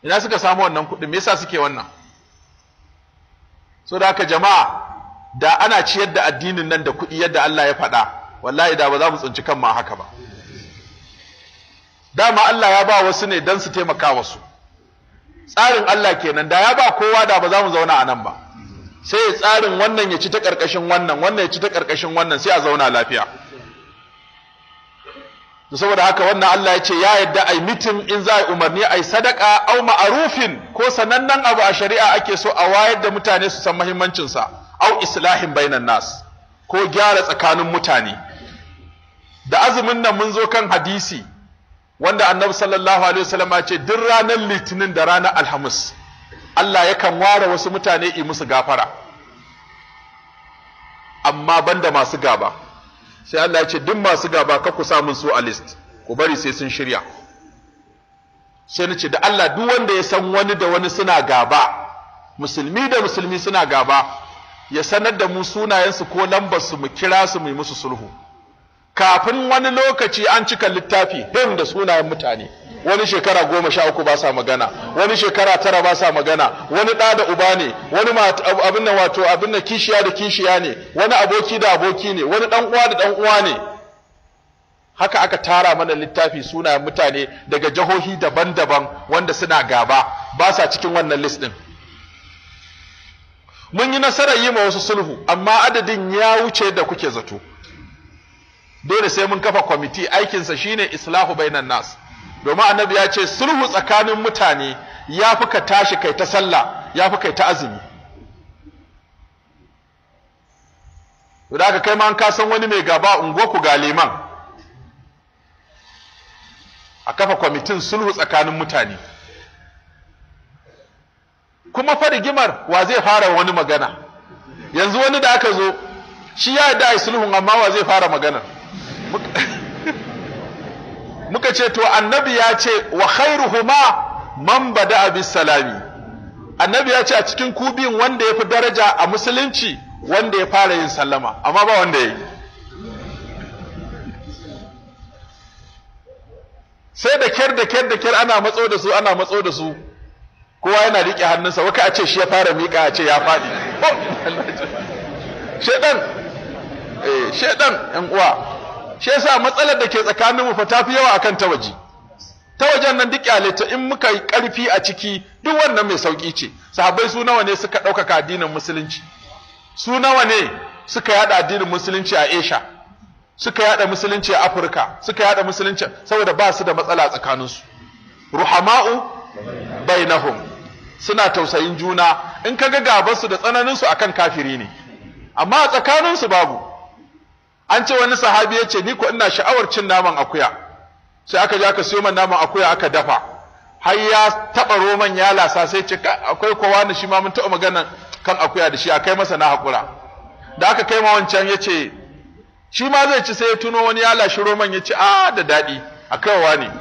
ina suka samu wannan kuɗin, me yasa suke wannan? So da haka jama'a, da ana ciyar da addinin nan da kuɗi yadda Allah ya faɗa, wallahi da ba za mu tsinci kan ma haka ba. Dama Allah ya ba wasu ne don su taimaka wasu. Tsarin Allah kenan, da ya ba kowa da ba za mu zauna a nan ba. Sai ya tsarin wannan ya ci ta ƙarƙashin wannan, wannan ya ci ta ƙarƙashin wannan, sai a zauna lafiya. Saboda haka wannan Allah ya ce ya yadda ai mitin in za a yi umarni ai sadaka au ma'arufin, ko sanannen abu a shari'a ake so a wayar da mutane su san muhimmancin sa, au islahin bainan nas, ko gyara tsakanin mutane. Da azumin nan mun zo kan hadisi wanda Annabi sallallahu alaihi wasallam ya ce duk ranar Litinin da ranar Alhamis Allah yakan ware wasu mutane yi musu gafara, amma banda masu gaba. Sai Allah ya ce duk masu gaba ka ku samun su a list, ku bari sai sun shirya. Sai nace da Allah duk wanda ya san wani da wani suna gaba, musulmi da musulmi suna gaba, ya sanar da mu sunayensu ko lambar su mu kira su mu yi musu sulhu. Kafin wani lokaci an cika littafi him da sunayen mutane, wani shekara 13 ba sa magana, wani shekara 9 ba sa magana, wani ɗa da uba ne, wani abin nan wato abin nan kishiya da kishiya ne, wani aboki da aboki ne, wani ɗan uwa da ɗan uwa ne. Haka aka tara mana littafi sunayen mutane daga jihohi daban-daban wanda suna gaba, ba sa cikin wannan list ɗin. Mun yi nasarar yi ma wasu sulhu, amma adadin ya wuce da kuke zato. Dole sai mun kafa kwamiti, aikinsa shine islahu bainan nas. Domin Annabi ya ce sulhu tsakanin mutane ya fi ka tashi kai ta sallah, ya fi kai ta azumi. Da haka kai ma an ka san wani mai gaba unguwa ku ga liman, a kafa kwamitin sulhu tsakanin mutane. Kuma fa rigimar wa zai fara wani magana? Yanzu wani da aka zo shi ya yarda ai sulhun, amma wa zai fara magana? Muka ce to Annabi ya ce wa khairuhuma man bada'a bis salami. Annabi ya ce a cikin ku biyun wanda yafi daraja a musulunci wanda ya fara yin sallama, amma ba wanda yayi. Sai da kyar ana matso da su kowa yana rike hannunsa, waka a ce shi ya fara miƙa, a ce ya faɗi. Shedan ƴan uwa, shi yasa matsalar da ke tsakanin mu fa tafi yawa akan ta waje. Ta wajen nan duk kyaleta in muka yi ƙarfi a ciki duk wannan mai sauki ce. Sahabbai su nawa ne suka ɗaukaka addinin musulunci? Su nawa ne suka yada addinin musulunci a Asia? Suka yada musulunci a Afirka, suka yada musulunci saboda ba su da matsala tsakaninsu. Ruhama'u bainahum, suna tausayin juna. In kaga gabansu da tsananinsu akan kafiri ne, amma a tsakaninsu babu. An ce wani sahabi ya ce ni ko ina sha'awar cin naman akuya, sai aka je aka siyo man naman akuya aka dafa, har ya taba roman ya lasa, sai ce akwai kowa ne shi ma mun taɓa magana kan akuya da shi, a kai masa na haƙura. Da aka kai ma wancan ya ce shi ma zai ci, sai ya tuno wani ya lashi roman ya ce da daɗi, a kaiwa ne.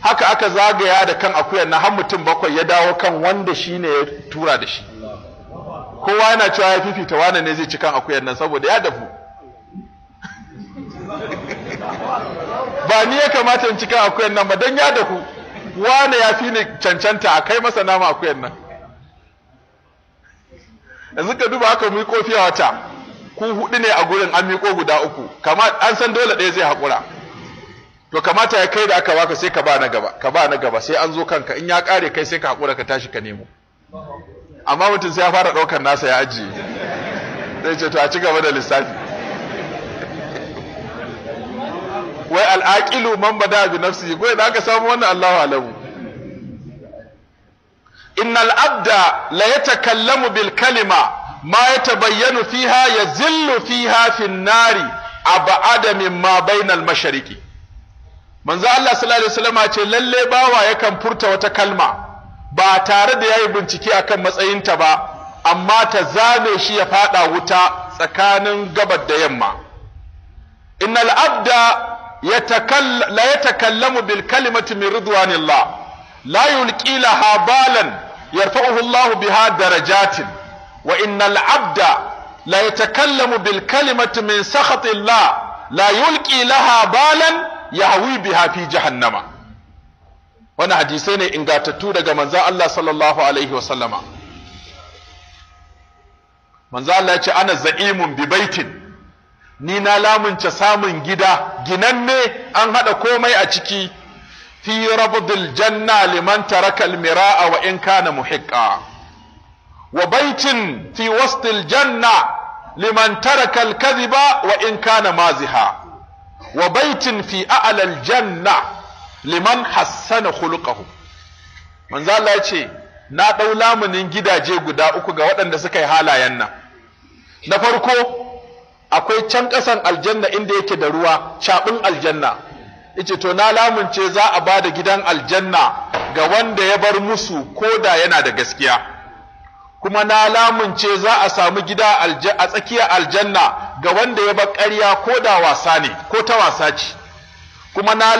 Haka aka zagaya da kan akuyan na har mutum 7 ya dawo kan wanda shi ne ya tura da shi. Kowa yana cewa ya fifita wane ne zai ci kan akuyan nan saboda ya dafu. Ba ni ya kamata in ci kan akuyan nan ba, don ya dafu. Wane ya fi ni cancanta, a kai masa nama akuyan nan. Yanzu ka duba haka mu kofi a wata, ku 4 ne a gurin, an miƙo guda 3, kama an san dole ɗaya zai haƙura. To kamata ya kai da aka baka sai ka ba na gaba, sai an zo kanka, in ya ƙare kai sai ka haƙura ka tashi ka nemo. Amma mutum sai ya fara ɗaukar nasa ya ajiye, zai ce to a ci gaba da lissafi. Wai al'aqilu man bada bi nafsihi, goyi da aka samu wannan Allahu alamu. Innal abda la yatakallamu bil kalima ma yatabayyanu fiha yazillu fiha fin nari ab'ada mimma bainal mashariqi. Manzo Allah sallallahu alaihi wasallam ce lalle bawa yakan furta wata kalma ba tare da yayi bincike akan matsayinta ba, amma ta zame shi ya fada wuta tsakanin gabar da yamma. Innal abda la yatakallamu bil kalimati min ridwanillah la yulqi laha balan yarfa'uhu Allah biha darajatin, wa innal abda la yatakallamu bil kalimati min sakhatillah la yulqi laha balan yahwi biha fi jahannama. Wani hadisai ne ingatattu daga manzon Allah sallallahu alaihi wasallama. Manzon Allah ya ce ana za'imun bi baitin, ni na lamunce samun gida ginanne an hada komai a ciki, fi rabdil janna liman taraka al-mira'a wa in kana muhiqqa, wa baitin fi wastil janna liman taraka al-kadhiba wa in kana maziha, wa baitin fi a'la al-janna liman hassana khuluquhu. Manzo Allah ya ce na dau lamunin gidaje guda uku ga waɗanda suka yi halayen nan. Na farko akwai can ƙasan aljanna inda yake da ruwa, cabin aljanna, yace to na lamunce za a bada gidan aljanna ga wanda ya bar musu koda yana da gaskiya, kuma na lamunce za a samu gida a tsakiyar aljanna ga wanda ya bar ƙarya koda wasa ne ko ta wasa ce, kuma na